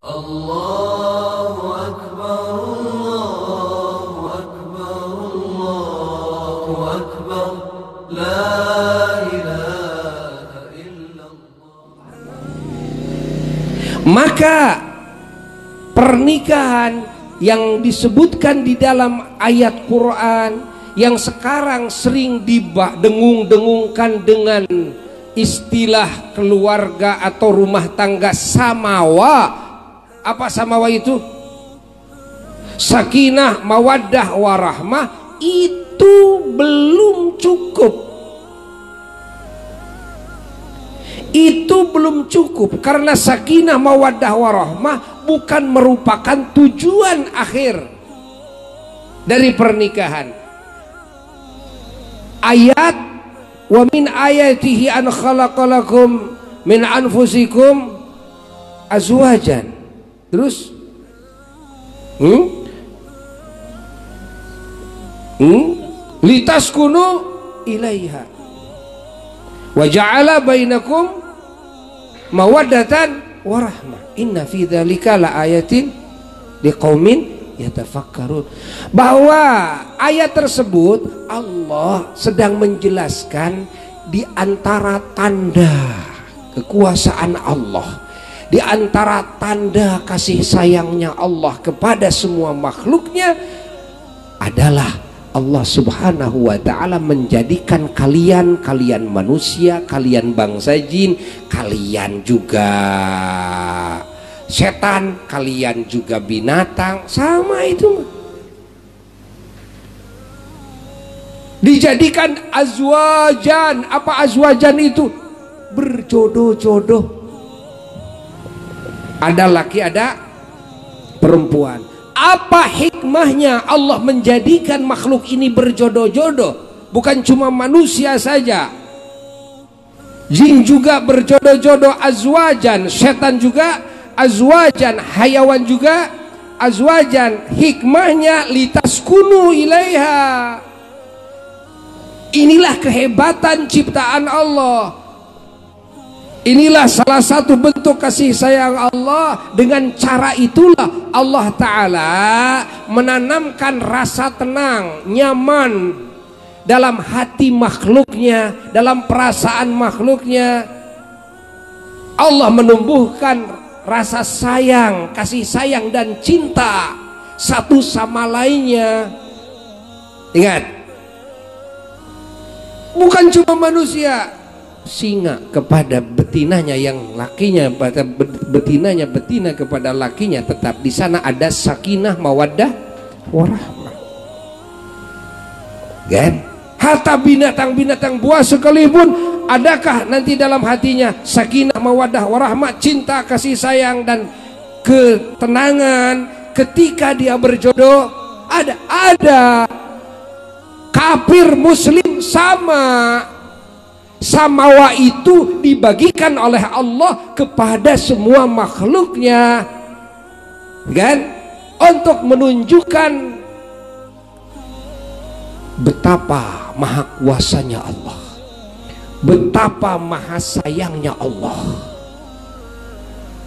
Allahu Akbar, Allahu Akbar, Allahu Akbar, la ilaha illallah. Maka pernikahan yang disebutkan di dalam ayat Quran yang sekarang sering didengung-dengungkan dengan istilah keluarga atau rumah tangga samawa. Apa samawa itu? Sakinah, mawaddah, warahmah. Itu belum cukup. Itu belum cukup karena sakinah, mawaddah, warahmah bukan merupakan tujuan akhir dari pernikahan. Ayat wa min ayatihi an khalaqalakum min anfusikum azwajan. Terus litaskunu ilaiha wa ja'ala bainakum mawaddatan warahmah inna fi dzalika laayatin liqaumin yatafakkarun. Bahwa ayat tersebut Allah sedang menjelaskan di antara tanda kekuasaan Allah, di antara tanda kasih sayangnya Allah kepada semua makhluknya adalah Allah subhanahu wa ta'ala menjadikan kalian manusia, kalian bangsa jin, kalian juga setan, kalian juga binatang, sama itu dijadikan azwajan. Apa azwajan itu? Berjodoh-jodoh, ada laki ada perempuan. Apa hikmahnya Allah menjadikan makhluk ini berjodoh-jodoh? Bukan cuma manusia saja, jin juga berjodoh-jodoh, azwajan, setan juga azwajan, hayawan juga azwajan. Hikmahnya litaskunu ilaiha. Inilah kehebatan ciptaan Allah. Inilah salah satu bentuk kasih sayang Allah. Dengan cara itulah Allah Ta'ala menanamkan rasa tenang, nyaman dalam hati makhluknya, dalam perasaan makhluknya. Allah menumbuhkan rasa sayang, kasih sayang dan cinta satu sama lainnya. Ingat, bukan cuma manusia, singa kepada betinanya, yang lakinya pada betinanya, betina kepada lakinya, tetap di sana ada sakinah, mawaddah, warahmah. Kan? Hatta binatang-binatang buas sekalipun, adakah nanti dalam hatinya sakinah, mawaddah, warahmah, cinta, kasih sayang dan ketenangan ketika dia berjodoh? Ada. Kafir muslim sama. Samawa itu dibagikan oleh Allah kepada semua makhluknya, kan? Untuk menunjukkan betapa maha kuasanya Allah, betapa maha sayangnya Allah.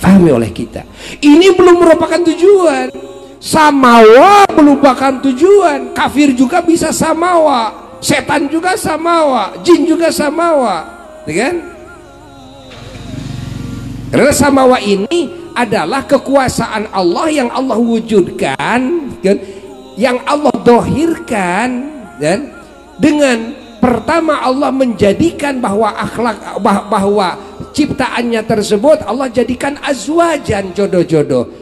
Pahami oleh kita. Ini belum merupakan tujuan. Samawa belum merupakan tujuan. Kafir juga bisa samawa, setan juga samawa, jin juga samawa, kan? Karena samawa ini adalah kekuasaan Allah yang Allah wujudkan, kan? Yang Allah dohirkan, kan? Dengan pertama Allah menjadikan bahwa akhlak, bahwa ciptaannya tersebut Allah jadikan azwajan, jodoh-jodoh.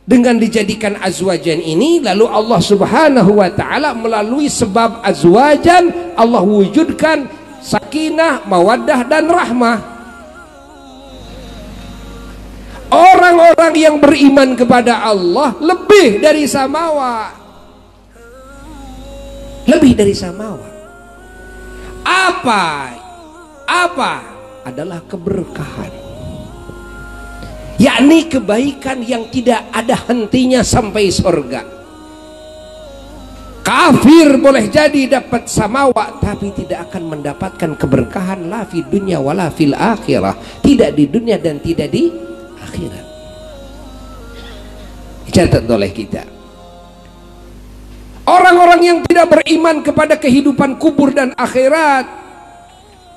Dengan dijadikan azwajan ini, lalu Allah subhanahu wa ta'ala melalui sebab azwajan Allah wujudkan sakinah, mawaddah dan rahmah. Orang-orang yang beriman kepada Allah lebih dari samawa, lebih dari samawa. Apa adalah keberkahan, yakni kebaikan yang tidak ada hentinya sampai surga. Kafir boleh jadi dapat samawa, tapi tidak akan mendapatkan keberkahan la fi dunya wala fil akhirah, tidak di dunia dan tidak di akhirat. dicatat oleh kita. Orang-orang yang tidak beriman kepada kehidupan kubur dan akhirat,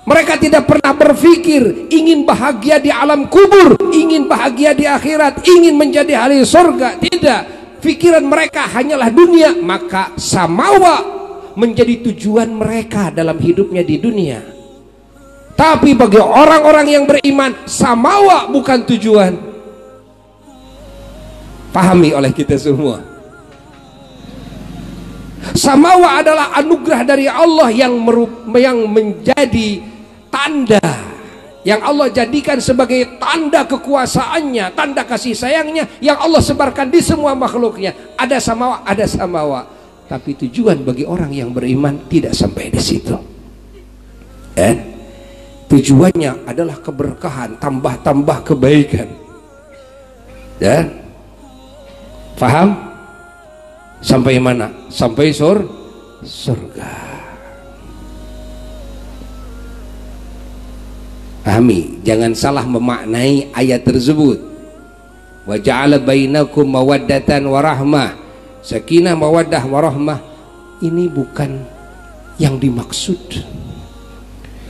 mereka tidak pernah berpikir ingin bahagia di alam kubur, ingin bahagia di akhirat, ingin menjadi ahli surga. Tidak, pikiran mereka hanyalah dunia. Maka samawa menjadi tujuan mereka dalam hidupnya di dunia. Tapi bagi orang-orang yang beriman, samawa bukan tujuan. Pahami oleh kita semua. Samawa adalah anugerah dari Allah yang menjadi tanda, yang Allah jadikan sebagai tanda kekuasaannya, tanda kasih sayangnya, yang Allah sebarkan di semua makhluknya. Ada samawa, ada samawa. Tapi tujuan bagi orang yang beriman tidak sampai di situ. Tujuannya adalah keberkahan, tambah-tambah kebaikan. Dan paham? Sampai mana? Sampai surga. Pahami, jangan salah memaknai ayat tersebut. Wa ja'ala bainakum mawaddatan wa rahmah. Sakinah, mawaddah, warahmah, ini bukan yang dimaksud.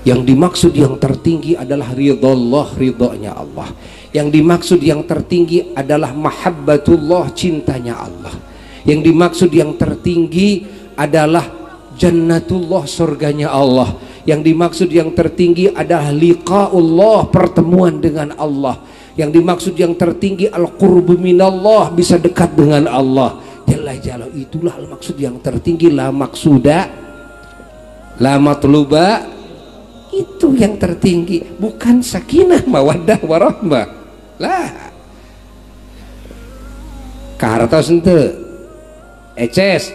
Yang dimaksud yang tertinggi adalah ridhallah, ridhonya Allah. Yang dimaksud yang tertinggi adalah mahabbatullah, cintanya Allah. Yang dimaksud yang tertinggi adalah jannatullah, surganya Allah. Yang dimaksud yang tertinggi adalah liqa'ullah, pertemuan dengan Allah. Yang dimaksud yang tertinggi al-qurbu minallah, bisa dekat dengan Allah jalla jalla. Itulah maksud yang tertinggi. La maksuda, la matluba, itu yang tertinggi, bukan sakinah, mawaddah, warahmah. Lah kartos ente eces.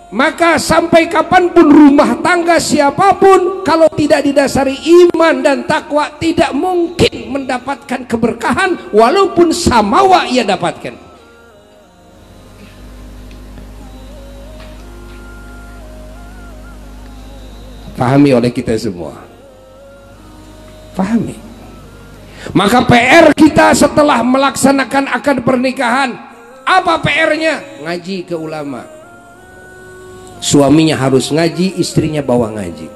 Maka sampai kapanpun rumah tangga siapapun, kalau tidak didasari iman dan takwa, tidak mungkin mendapatkan keberkahan, walaupun samawa ia dapatkan. Pahami oleh kita semua. Pahami. Maka PR kita setelah melaksanakan akad pernikahan, apa PR-nya? Ngaji ke ulama. Suaminya harus ngaji, istrinya bawa ngaji.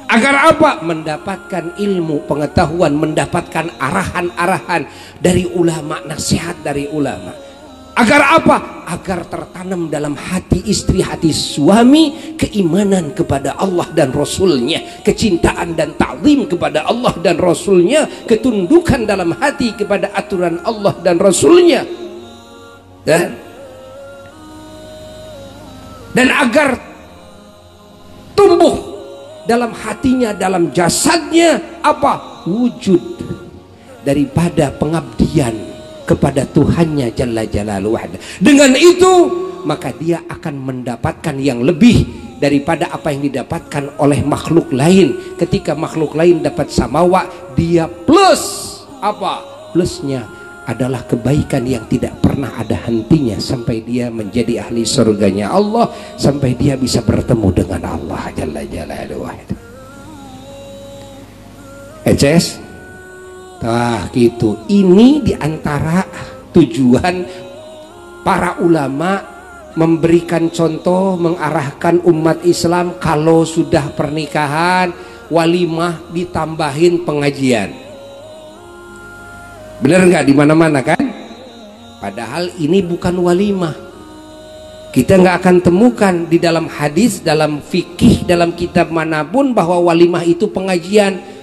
Agar apa? Mendapatkan ilmu, pengetahuan, mendapatkan arahan-arahan dari ulama, nasihat dari ulama. Agar apa? Agar tertanam dalam hati istri, hati suami, keimanan kepada Allah dan Rasulnya, kecintaan dan ta'zim kepada Allah dan Rasulnya, ketundukan dalam hati kepada aturan Allah dan Rasulnya. Dan agar tumbuh dalam hatinya, dalam jasadnya apa? Wujud daripada pengabdian kepada Tuhannya Jalla Jalaluhu. Dengan itu maka dia akan mendapatkan yang lebih daripada apa yang didapatkan oleh makhluk lain. Ketika makhluk lain dapat samawa, dia plus apa? Plusnya adalah kebaikan yang tidak pernah ada hentinya, sampai dia menjadi ahli surganya Allah, sampai dia bisa bertemu dengan Allah Jalla Jalaluhu. Eces. Nah gitu, ini diantara tujuan para ulama memberikan contoh, mengarahkan umat Islam kalau sudah pernikahan, walimah ditambahin pengajian. Bener nggak? Di mana-mana kan? Padahal ini bukan walimah. Kita nggak akan temukan di dalam hadis, dalam fikih, dalam kitab manapun bahwa walimah itu pengajian.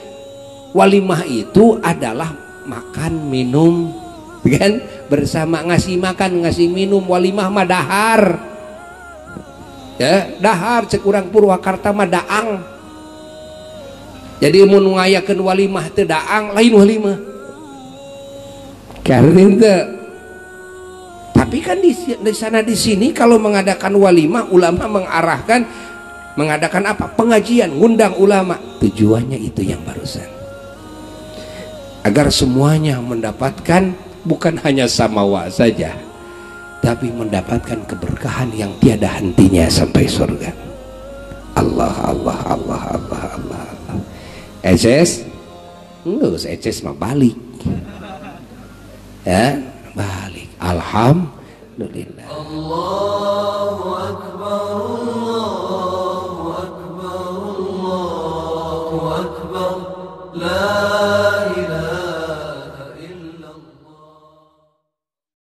Walimah itu adalah makan minum, kan? Bersama, ngasih makan, ngasih minum. Walimah mah dahar, ya dahar cek urang Purwakarta mah daang. Jadi mun ngayakeun walimah teu daang, lain walimah. Karena itu. Tapi kan di sana di sini kalau mengadakan walimah, ulama mengarahkan mengadakan apa? Pengajian, ngundang ulama. Tujuannya itu yang barusan. Agar semuanya mendapatkan bukan hanya samawa saja, tapi mendapatkan keberkahan yang tiada hentinya sampai surga. Allah Allah Allah Allah Allah Allah. Eces? Enggak, eces mah balik. Ya, balik. Alhamdulillah. Allahu Akbar.